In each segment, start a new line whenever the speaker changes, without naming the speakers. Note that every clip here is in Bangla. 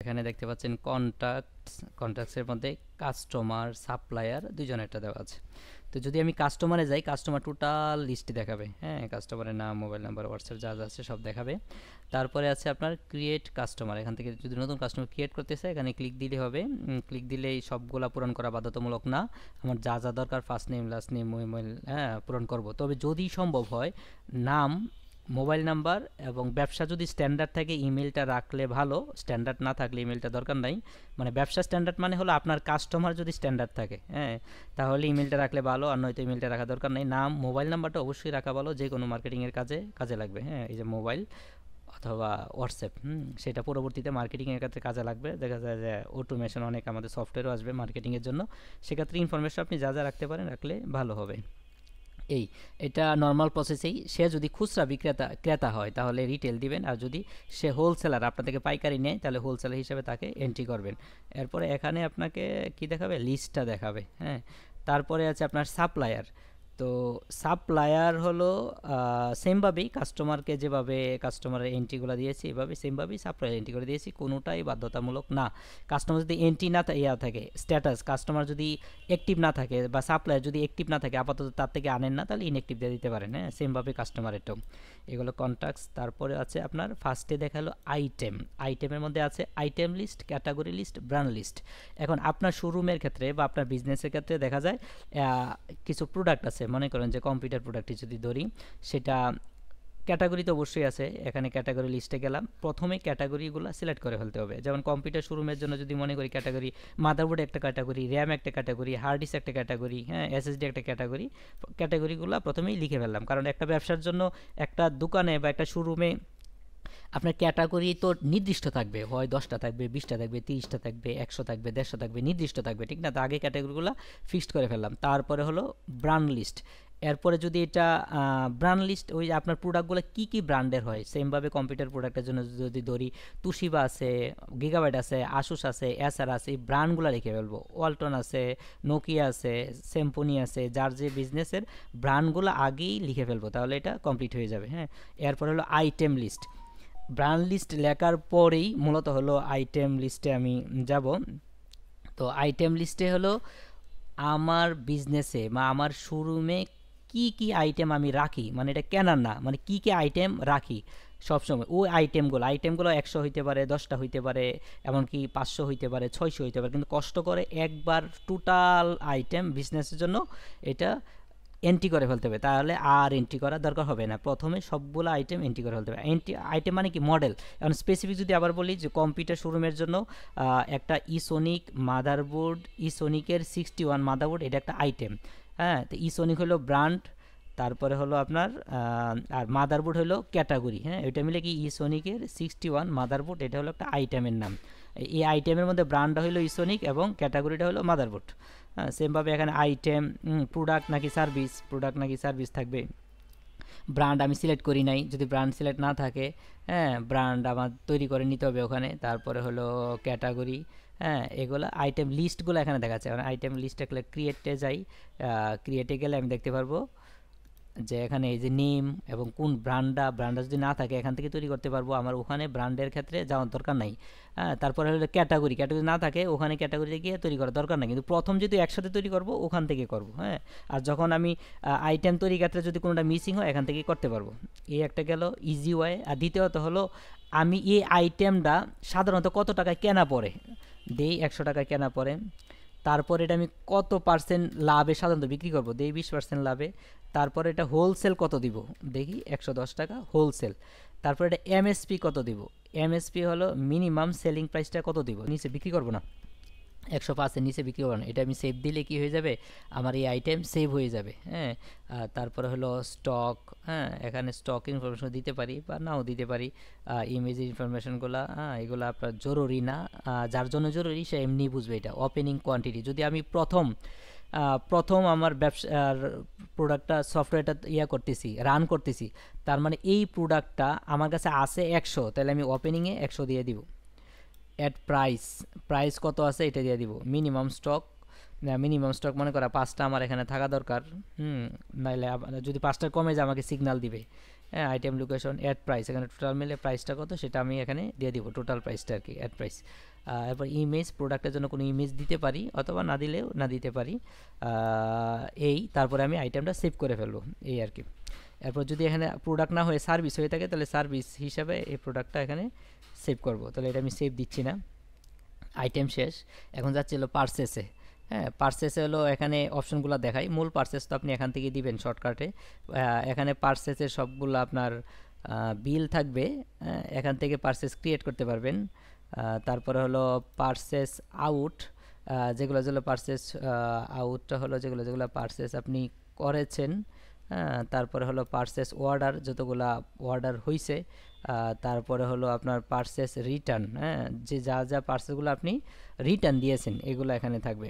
এখানে দেখতে পাচ্ছেন কন্ট্যাক্টসের মধ্যে কাস্টমার সাপ্লায়ার দুইজনেরটা দেওয়া আছে। তো যদি আমি কাস্টমারে যাই, কাস্টমার টোটাল লিস্ট দেখাবে, হ্যাঁ, কাস্টমারের নাম, মোবাইল নাম্বার, হোয়াটসঅ্যাপ যা যা আছে সব দেখাবে। তারপরে আছে আপনার ক্রিয়েট কাস্টমার, এখান থেকে যদি নতুন কাস্টমার ক্রিয়েট করতে চাই এখানে ক্লিক দিলে হবে। ক্লিক দিলেই সবগুলা পূরণ করা বাধ্যতামূলক না, আমার যা যা দরকার first name, last name, email, হ্যাঁ, পূরণ করব। তবে যদি সম্ভব হয় নাম, মোবাইল নাম্বার এবং ব্যবসা যদি স্ট্যান্ডার্ড থাকে ইমেলটা রাখলে ভালো, স্ট্যান্ডার্ড না থাকলে ইমেলটা দরকার নাই। মানে ব্যবসা স্ট্যান্ডার্ড মানে হলো আপনার কাস্টমার যদি স্ট্যান্ডার্ড থাকে, হ্যাঁ, তাহলে ইমেলটা রাখলে ভালো, আর নয়তো ইমেলটা রাখা দরকার নেই। নাম, মোবাইল নাম্বারটা অবশ্যই রাখা ভালো, যে কোনো মার্কেটিংয়ের কাজে কাজে লাগবে, হ্যাঁ, এই যে মোবাইল অথবা হোয়াটসঅ্যাপ, সেটা পরবর্তীতে মার্কেটিংয়ের ক্ষেত্রে কাজে লাগবে। দেখা যায় যে অটোমেশন অনেক আমাদের সফটওয়্যারও আসবে মার্কেটিংয়ের জন্য, সেক্ষেত্রে ইনফরমেশন আপনি যা যা রাখতে পারেন রাখলে ভালো হবে। এই এটা নর্মাল প্রসেসেই। সে যদি খুচরা ক্রেতা হয় তাহলে রিটেল দিবেন, আর যদি সে হোলসেলার আপনার থেকে পাইকারি নেয় তাহলে হোলসেলার হিসেবে তাকে এন্ট্রি করবেন। এরপরে এখানে আপনাকে কি দেখাবে, লিস্টটা দেখাবে, হ্যাঁ। তারপরে আছে আপনার সাপ্লায়ার। তো সাপ্লায়ার হলো সেমভাবেই কাস্টমারকে যেভাবে কাস্টমারের এন্ট্রিগুলো দিয়েছি এভাবে সেমভাবেই সাপ্লায়ার এন্ট্রি করে দিয়েছি, কোনোটাই বাধ্যতামূলক না। কাস্টমার যদি এন্ট্রি না থাকে স্ট্যাটাস, কাস্টমার যদি অ্যাক্টিভ না থাকে বা সাপ্লায়ার যদি অ্যাক্টিভ না থাকে আপাতত তার থেকে আনেন না, তাহলে ইনঅ্যাক্টিভ দিয়ে দিতে পারেন, হ্যাঁ, সেমভাবে কাস্টমারেরটাও। এগুলো কন্ট্যাক্টস। তারপরে আছে আপনার ফার্স্টে দেখালো আইটেম। আইটেমের মধ্যে আছে item list, category list, brand list. এখন আপনার শোরুমের ক্ষেত্রে বা আপনার বিজনেসের ক্ষেত্রে দেখা যায় কিছু প্রোডাক্ট আছে, মনে করেন যে কম্পিউটার প্রোডাক্টটি যদি ধরি, সেটা ক্যাটাগরি তো অবশ্যই আছে। এখানে ক্যাটাগরি লিস্টে গেলাম, প্রথমে ক্যাটাগরিগুলো সিলেক্ট করে ফেলতে হবে। যেমন কম্পিউটার শোরুমের জন্য যদি মনে করি ক্যাটাগরি, মাদারবোর্ড একটা ক্যাটাগরি, র্যাম একটা ক্যাটাগরি, হার্ড ডিস্ক একটা ক্যাটাগরি, হ্যাঁ, এসএসডি একটা ক্যাটাগরি। ক্যাটাগরিগুলো প্রথমেই লিখে ফেললাম, কারণ একটা ব্যবসার জন্য একটা দোকানে বা একটা শোরুমে আপনার ক্যাটাগরি তো নির্দিষ্ট থাকবে, হয় 10টা থাকবে, 20টা থাকবে, 30টা থাকবে, 100 থাকবে, 150 থাকবে, নির্দিষ্ট থাকবে, ঠিক না? তো আগে ক্যাটাগরিগুলো ফিক্সড করে ফেললাম। তারপরে হলো ব্র্যান্ড লিস্ট। এরপরে যদি এটা ব্র্যান্ড লিস্ট, ওই আপনার প্রোডাক্টগুলো কী কী ব্র্যান্ডের হয়, সেমভাবে কম্পিউটার প্রোডাক্টের জন্য যদি ধরি তুশিবা আছে, গিগাবাইট আছে, আসুস আছে, এসআর আছে, এই ব্র্যান্ডগুলো লিখে ফেলবো। ওয়ালটন আছে, নোকিয়া আছে, স্যামসং আছে, যার যে বিজনেসের ব্র্যান্ডগুলো আগেই লিখে ফেলবো, তাহলে এটা কমপ্লিট হয়ে যাবে, হ্যাঁ। এরপর হলো আইটেম লিস্ট। ব্র্যান্ড লিস্ট লেখার পরেই মূলত হলো আইটেম লিস্টে আমি যাব। তো আইটেম লিস্টে হলো আমার বিজনেসে বা আমার শোরুমে কি কি আইটেম আমি রাখি, মানে এটা কেনার না, মানে কি কি আইটেম রাখি সবসময়, ওই আইটেমগুলো 100 হইতে পারে, 10টা হইতে পারে, এমনকি 500 হইতে পারে, 600 হইতে পারে, কিন্তু কষ্ট করে একবার টোটাল আইটেম বিজনেসের জন্য এটা এন্ট্রি করে ফেলতে হবে, তাহলে আর এন্ট্রি করার দরকার হবে না। প্রথমে সবগুলো আইটেম এন্ট্রি করে ফেলতে হবে। আইটেম মানে কি, মডেল। এখন স্পেসিফিক যদি আবার বলি যে কম্পিউটার শোরুমের জন্য একটা ইসোনিক মাদারবোর্ড, ইসোনিকের 61 মাদারবোর্ড, এটা একটা আইটেম, হ্যাঁ। তো ইসোনিক হলো ব্র্যান্ড, তারপরে হলো আপনার আর মাদারবোর্ড হলো ক্যাটাগরি, হ্যাঁ। এটা মিলে কি ইসোনিকের 61 মাদারবোর্ড, এটা হলো একটা আইটেমের নাম। এই আইটেমের মধ্যে ব্র্যান্ডটা হলো ইসোনিক এবং ক্যাটাগরিটা হলো মাদারবোর্ড, হ্যাঁ। সেমভাবে এখানে আইটেম, প্রোডাক্ট নাকি সার্ভিস থাকবে। ব্র্যান্ড আমি সিলেক্ট করি নাই, যদি ব্র্যান্ড সিলেক্ট না থাকে, হ্যাঁ, ব্র্যান্ড আমার তৈরি করে নিতে হবে ওখানে। তারপরে হলো ক্যাটাগরি, হ্যাঁ, এগুলো আইটেম লিস্টগুলো এখানে দেখাচ্ছে। মানে আইটেম লিস্টে ক্রিয়েটে যাই, ক্রিয়েটে গেলে আমি দেখতে পারবো যে এখানে এই যে নেম এবং কোন ব্র্যান্ডটা যদি না থাকে এখান থেকে তৈরি করতে পারবো, আমার ওখানে ব্র্যান্ডের ক্ষেত্রে যাওয়ার দরকার নাই, হ্যাঁ। তারপরে হলো ক্যাটাগরি না থাকে ওখানে ক্যাটাগরিতে গিয়ে তৈরি করার দরকার নাই, কিন্তু প্রথম যেহেতু একসাথে তৈরি করব ওখান থেকে করব, হ্যাঁ। আর যখন আমি আইটেম তৈরি ক্ষেত্রে যদি কোনোটা মিসিং হয় এখান থেকে করতে পারবো। এই একটা গেল ইজি ওয়ে। আর দ্বিতীয়ত হলো আমি এই আইটেমটা সাধারণত কত টাকায় কেনা পড়ে, দেই 100 টাকায় কেনা পড়ে, তারপর এটা আমি কত পার্সেন্ট লাভে সাধারণত বিক্রি করব, দেই 20% লাভে। তারপরে এটা হোলসেল কত দিব, দেখি 110 টাকা হোলসেল। তারপর এটা এমএসপি কত দিব, এমএসপি হলো মিনিমাম সেলিং প্রাইসটা কত দিব, নিচে বিক্রি করব না, 105-এর নিচে বিক্রি করব না। এটা আমি সেভ দিলে কি হয়ে যাবে, আমার এই আইটেম সেভ হয়ে যাবে, হ্যাঁ। তারপরে হলো স্টক, হ্যাঁ, এখানে স্টক ইনফরমেশন দিতে পারি বা নাও দিতে পারি। ইমেজের ইনফরমেশনগুলো, হ্যাঁ, এগুলো আপনার জরুরি না, যার জন্য জরুরি সে এমনি বুঝবে। এটা ওপেনিং কোয়ান্টিটি, যদি আমি প্রথম আমার ব্যবসার প্রোডাক্টটা সফটওয়্যারটা করতেছি, রান করতেছি, তার মানে এই প্রোডাক্টটা আমার কাছে আছে 100, তাহলে আমি ওপেনিংয়ে 100 দিয়ে দিব। অ্যাট প্রাইস কত আছে এটা দিয়ে দিব। মিনিমাম স্টক মনে করা 5টা আমার এখানে থাকা দরকার, নাইলে যদি 5টার কমে যায় আমাকে সিগন্যাল দিবে, হ্যাঁ, আইটেম লোকেশন অ্যাড প্রাইস, এখানে টোটাল মিলে প্রাইসটা কত সেটা আমি এখানে দিয়ে দিব, টোটাল প্রাইসটা আর কি, অ্যাড প্রাইস। এরপর ইমেজ, প্রোডাক্টের জন্য কোনো ইমেজ দিতে পারি অথবা না দিলেও না দিতে পারি। এই তারপরে আমি আইটেমটা সেভ করে ফেলবো, এই আর কি। এরপর যদি এখানে প্রোডাক্ট না হয়ে সার্ভিস হয়ে থাকে তাহলে সার্ভিস হিসাবে এই প্রোডাক্টটা এখানে সেভ করব। তাহলে এটা আমি সেভ দিচ্ছি না, আইটেম শেষ। এখন যাচ্ছে হলো পারচেসে। হ্যাঁ, পারচেসে হলো এখানে অপশনগুলো দেখাই। মূল পারচেস তো আপনি এখান থেকে দিবেন শর্টকাটে। এখানে পারচেসের সবগুলো আপনার বিল থাকবে, এখান থেকে পারচেস ক্রিয়েট করতে পারবেন। তারপরে হলো পারচেস আউট, যেগুলো যেগুলো পারচেস আউটটা হলো যেগুলো পারচেস আপনি করেছেন। তারপরে হলো পারচেস অর্ডার, যতগুলা অর্ডার হইছে। তারপরে হলো আপনার পারচেস রিটার্ন, হ্যাঁ, যে যা যা পারচেসগুলো আপনি রিটার্ন দিয়েছেন এগুলো এখানে থাকবে।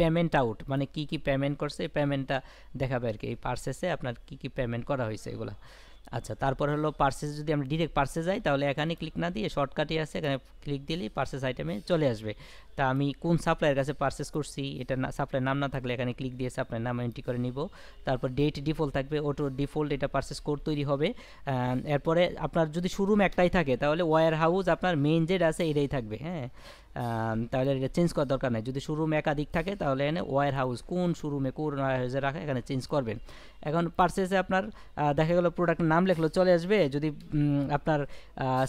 পেমেন্ট আউট মানে কি কি পেমেন্ট করছে, এই পেমেন্টটা দেখাবে আর কি, এই পারচেসে আপনার কি কি পেমেন্ট করা হয়েছে এগুলো। আচ্ছা, তারপর হলো পারচেস, যদি আমরা ডিরেক্ট পারচেস যাই তাহলে এখানে ক্লিক না দিয়ে শর্টকাটই আছে, এখানে ক্লিক দিলেই পারচেস আইটেমে চলে আসবে। তা আমি কোন সাপ্লাইয়ের কাছে পারচেস করছি এটা সাপ্লাইয়ের নাম না থাকলে এখানে ক্লিক দিয়ে সাপ্লাইয়ের নাম এন্ট্রি করে নিব। তারপর ডেট ডিফল্ট থাকবে, অটো ডিফল্ট এটা পারচেস কোড তৈরি হবে। এরপরে আপনার যদি শোরুম একটাই থাকে তাহলে ওয়্যার হাউস আপনার মেইন যেটা আছে এটাই থাকবে। হ্যাঁ, তাহলে এটা চেঞ্জ করার দরকার নেই। যদি শোরুম একাধিক থাকে তাহলে এখানে ওয়্যার হাউস কোন শোরুমে কোন ওয়্যার হাউসে রাখা এখানে চেঞ্জ করবেন। এখন পারচেসে আপনার দেখা গেল প্রোডাক্টের নাম লেখলো চলে আসবে। যদি আপনার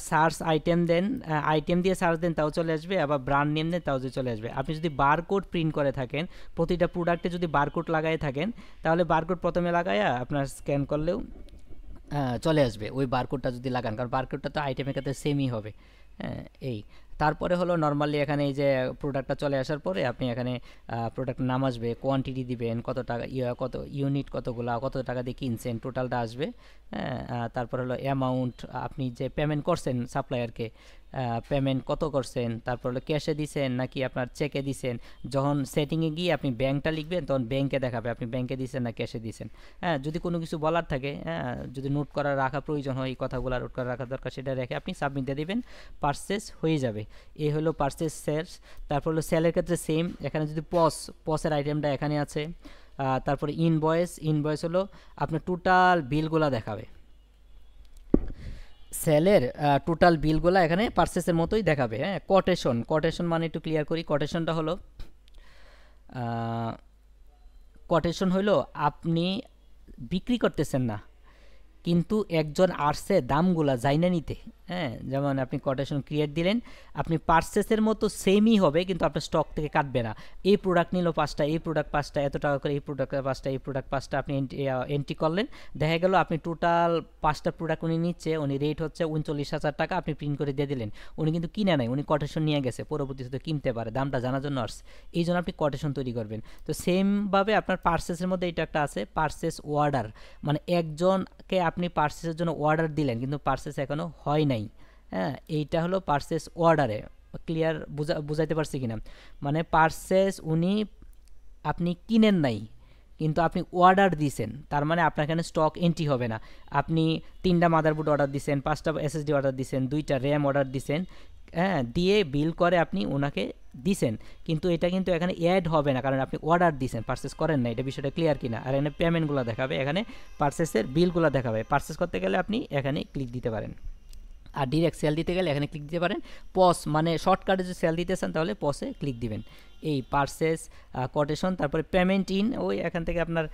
সার্চ আইটেম দেন, আইটেম দিয়ে সার্চ দেন তাও চলে আসবে, আবার ব্র্যান্ড নেম দেন তাও চলে আসবে। আপনি যদি বারকোড প্রিন্ট করে থাকেন, প্রতিটা প্রোডাক্টে যদি বারকোড লাগাই থাকেন তাহলে বারকোড প্রথমে লাগাইয়া আপনার স্ক্যান করলেও চলে আসবে ওই বারকোডটা যদি লাগান, কারণ বারকোডটা তো আইটেমের ক্ষেত্রে সেমই হবে। হ্যাঁ, এই তারপরে হলো নর্মালি এখানে এই যে প্রোডাক্টটা চলে আসার পরে আপনি এখানে প্রোডাক্ট নাম আসবে, কোয়ান্টিটি দিবেন, কত টাকা কত ইউনিট কতগুলা, কত টাকা দিয়ে কিনছেন টোটালটা আসবে। হ্যাঁ, তারপর হলো অ্যামাউন্ট, আপনি যে পেমেন্ট করছেন সাপ্লায়ারকে পেমেন্ট কত করছেন, তারপর হলো ক্যাশে দিছেন নাকি আপনার চেকে দিছেন। যখন সেটিংয়ে গিয়ে আপনি ব্যাংকটা লিখবেন তখন ব্যাংকে দেখাবে আপনি ব্যাংকে দিছেন না ক্যাশে দিছেন। হ্যাঁ, যদি কোনো কিছু বলার থাকে, হ্যাঁ, যদি নোট করা রাখা প্রয়োজন হয়, এই কথাগুলো নোট করে রাখা দরকার, সেটা রেখে আপনি সাবমিট দিয়ে দিবেন, পারচেস হয়ে যাবে। এই হলো পারচেস সেলস। তারপর হলো সেলের ক্ষেত্রে সেম, এখানে যদি পসের আইটেমটা এখানে আছে। তারপরে ইনভয়েস হলো আপনার টোটাল বিলগুলা দেখাবে, সেলের টোটাল বিলগুলা এখানে পারচেসের মতোই দেখাবে। হ্যাঁ, কোটেশন মানে একটু ক্লিয়ার করি, কোটেশনটা হলো কোটেশন হলো আপনি বিক্রি করতেছেন না কিন্তু একজন আসছে দামগুলা জাইনা নিতে। হ্যাঁ, যেমন আপনি কোটেশন ক্রিয়েট দিলেন, আপনি পারচেসের মতো সেমই হবে কিন্তু আপনার স্টক থেকে কাটবে না। এই প্রোডাক্ট নিল 5টা, এই প্রোডাক্ট 5টা, এত টাকা করে, এই প্রোডাক্ট 5টা, এই প্রোডাক্ট 5টা, আপনি এন্ট্রি করলেন। দেখা গেল আপনি টোটাল 5টা প্রোডাক্ট উনি নিচ্ছে, উনি রেট হচ্ছে 39,000 টাকা, আপনি প্রিন্ট করে দিয়ে দিলেন। উনি কিন্তু কিনে নাই, উনি কোটেশন নিয়ে গেছে, পরবর্তীতে কিনতে পারে, দামটা জানার জন্য আসছে, এই জন্য আপনি কোটেশন তৈরি করবেন। তো সেমভাবে আপনার পারচেসের মধ্যে এটা একটা আছে পারচেস অর্ডার, মানে একজনকে আপনি পারচেসের জন্য অর্ডার দিলেন কিন্তু পারচেস এখনও হয় নাই। হ্যাঁ, এইটা হলো পারচেস অর্ডারে। ক্লিয়ার বুঝাইতে পারছি কিনা? মানে পারচেস উনি আপনি কিনেন নাই কিন্তু আপনি অর্ডার দিছেন, তার মানে আপনার এখানে স্টক এন্ট্রি হবে না। আপনি 3টা মাদারবোর্ড অর্ডার দিছেন, 5টা এসএসডি অর্ডার দিছেন, 2টা র্যাম অর্ডার দিছেন, হ্যাঁ, দিয়ে বিল করে আপনি ওনাকে দিছেন, কিন্তু এটা কিন্তু এখানে অ্যাড হবে না কারণ আপনি অর্ডার দিছেন, পারচেস করেন না। এটা বিষয়টা ক্লিয়ার কিনা? আর এখানে পেমেন্টগুলো দেখাবে, এখানে পারচেসের বিলগুলো দেখাবে। পারচেস করতে গেলে আপনি এখানে ক্লিক দিতে পারেন, আর ডিরেক্ট সেল দিতে গেলে এখানে ক্লিক দিতে পারেন। পস মানে শর্টকাটে যদি সেল দিতে চান তাহলে পসে ক্লিক দিবেন। এই পারচেস কোটেশন, তারপরে পেমেন্ট ইন, ওই এখান থেকে আপনার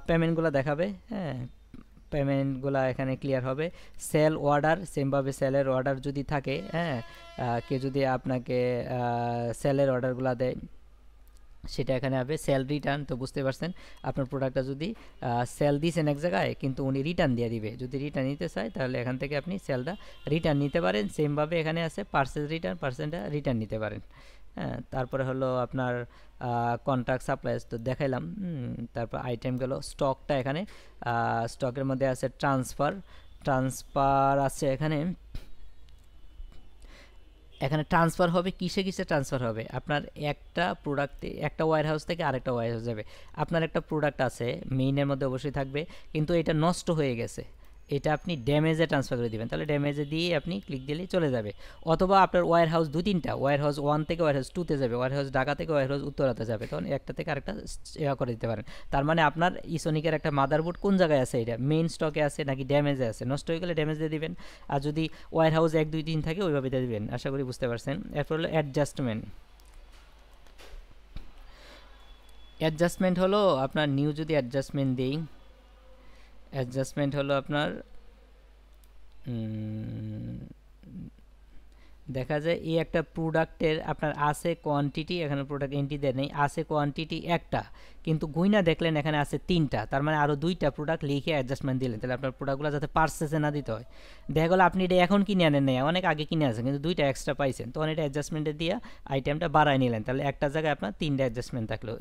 পেমেন্টগুলো দেখাবে। হ্যাঁ, পেমেন্টগুলো এখানে ক্লিয়ার হবে। সেল অর্ডার, সেমভাবে সেলের অর্ডার যদি থাকে, হ্যাঁ, কেউ যদি আপনাকে সেলের অর্ডারগুলো দেয় সেটা এখানে হবে। সেল রিটার্ন, তো বুঝতে পারছেন আপনার প্রোডাক্টটা যদি সেল দিয়েছেন এক জায়গায় কিন্তু উনি রিটার্ন দিয়ে দিবে, যদি রিটার্ন নিতে চায় তাহলে এখান থেকে আপনি সেলটা রিটার্ন নিতে পারেন। সেমভাবে এখানে আছে পার্সেল রিটার্ন, পার্সেলটা রিটার্ন নিতে পারেন। হ্যাঁ, তারপরে হলো আপনার কন্ট্রাক্ট সাপ্লাইস তো দেখাইলাম। তারপর আইটেম গেল, স্টকটা এখানে স্টকের মধ্যে আছে ট্রান্সফার আছে এখানে। এখানে ট্রান্সফার হবে কিসে কিসে ট্রান্সফার হবে, আপনার একটা প্রোডাক্টে একটা ওয়্যার হাউস থেকে আরেকটা ওয়্যার হাউস যাবে। আপনার একটা প্রোডাক্ট আছে মেইনের মধ্যে অবশ্যই থাকবে কিন্তু এটা নষ্ট হয়ে গেছে, এটা আপনি ড্যামেজে ট্রান্সফার করে দিবেন, তাহলে ড্যামেজে দিয়ে আপনি ক্লিক দিলেই চলে যাবে। অথবা আপনার ওয়্যার হাউস 2-3টা, ওয়্যার হাউস 1 থেকে ওয়্যার হাউস 2-তে যাবে, ওয়্যার হাউস ঢাকা থেকে ওয়্যার হাউস উত্তরাতে যাবে, তখন একটা থেকে আরেকটা করে দিতে পারেন। তার মানে আপনার ইসোনিকের একটা মাদারবোর্ড কোন জায়গায় আছে, এটা মেইন স্টকে আছে নাকি ড্যামেজে আছে, নষ্ট হয়ে গেলে ড্যামেজ দিয়ে দিবেন, আর যদি ওয়্যার হাউস 1-2-3 থাকে ওইভাবে দিয়ে দিবেন। আশা করি বুঝতে পারছেন। এরপর হলো অ্যাডজাস্টমেন্ট। অ্যাডজাস্টমেন্ট হলো আপনার নিউ যদি অ্যাডজাস্টমেন্ট দিই, অ্যাডজাস্টমেন্ট হলো আপনার দেখা যায় এই একটা প্রোডাক্টের আপনার আছে কোয়ান্টিটি, এখানে প্রোডাক্ট এন্ট্রি দেয় নেই, আছে কোয়ান্টিটি একটা, কিন্তু গুইনা দেখলেন এখানে আছে 3টা, তার মানে আরও 2টা প্রোডাক্ট লিখে অ্যাডজাস্টমেন্ট দিলেন, তাহলে আপনার প্রোডাক্টগুলো যাতে পার্সেসে না দিতে হয়। দেখা গেলো আপনি এটা এখন কিনে আনেন নাই, অনেক আগে কিনে আছেন, কিন্তু 2টা এক্সট্রা পাইছেন, তখন এটা অ্যাডজাস্টমেন্টে দিয়ে আইটেমটা বাড়ায় নিলেন, তাহলে একটা জায়গায় আপনার 3টা অ্যাডজাস্টমেন্ট থাকলো।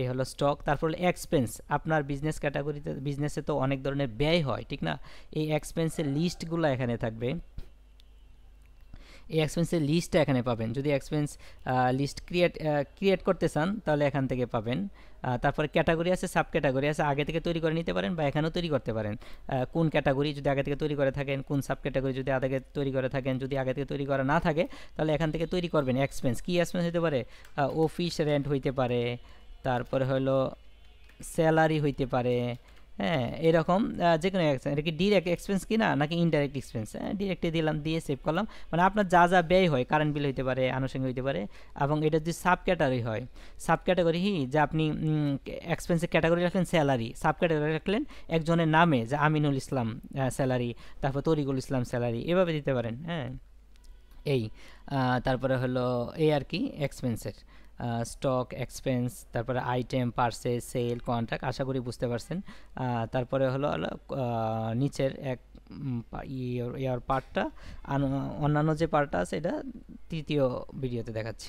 এই হলো স্টক। তারপর হলো এক্সপেন্স। আপনার বিজনেস ক্যাটাগরিতে, বিজনেসে তো অনেক ধরনের ব্যয় হয়, ঠিক না? এই এক্সপেন্সের লিস্টগুলো এখানে থাকবে, এই এক্সপেন্সের লিস্টটা এখানে পাবেন। যদি এক্সপেন্স লিস্ট ক্রিয়েট করতে চান তাহলে এখান থেকে পাবেন। তারপরে ক্যাটাগরি আছে, সাব ক্যাটাগরি আছে, আগে থেকে তৈরি করে নিতে পারেন বা এখানেও তৈরি করতে পারেন। কোন ক্যাটাগরি যদি আগে থেকে তৈরি করে থাকেন, কোন সাব ক্যাটাগরি যদি আগে তৈরি করে থাকেন, যদি আগে থেকে তৈরি করা না থাকে তাহলে এখান থেকে তৈরি করবেন। এক্সপেন্স কি এক্সপেন্স হতে পারে, অফিস রেন্ট হইতে পারে, তারপরে হলো স্যালারি হইতে পারে, হ্যাঁ এরকম যে কোনো এক্সপেন্স। এটা কি ডিরেক্ট এক্সপেন্স কিনা নাকি ইনডাইরেক্ট এক্সপেন্স, হ্যাঁ ডিরেক্টে দিলাম, দিয়ে সেভ করলাম। মানে আপনার যা যা ব্যয় হয়, কারেন্ট বিল হইতে পারে, আনুষঙ্গিক হইতে পারে। এবং এটা যদি সাব ক্যাটাগরি হয়, সাব ক্যাটাগরি যে আপনি এক্সপেন্সের ক্যাটাগরি রাখলেন স্যালারি, সাব ক্যাটাগরি রাখলেন একজনের নামে, যে আমিনুল ইসলাম স্যালারি, তারপর তরিকুল ইসলাম স্যালারি, এভাবে দিতে পারেন। হ্যাঁ এই তারপরে হলো এই আর কি এক্সপেন্সের স্টক এক্সপেন্স, তারপরে আইটেম, পার্সেস, সেল, কন্ট্রাক্ট। আশা করি বুঝতে পারছেন। তারপরে হলো নিচের এক ইয়ার পার্টটা, অন্যান্য যে পার্টটা আছে এটা তৃতীয় ভিডিওতে দেখাচ্ছি।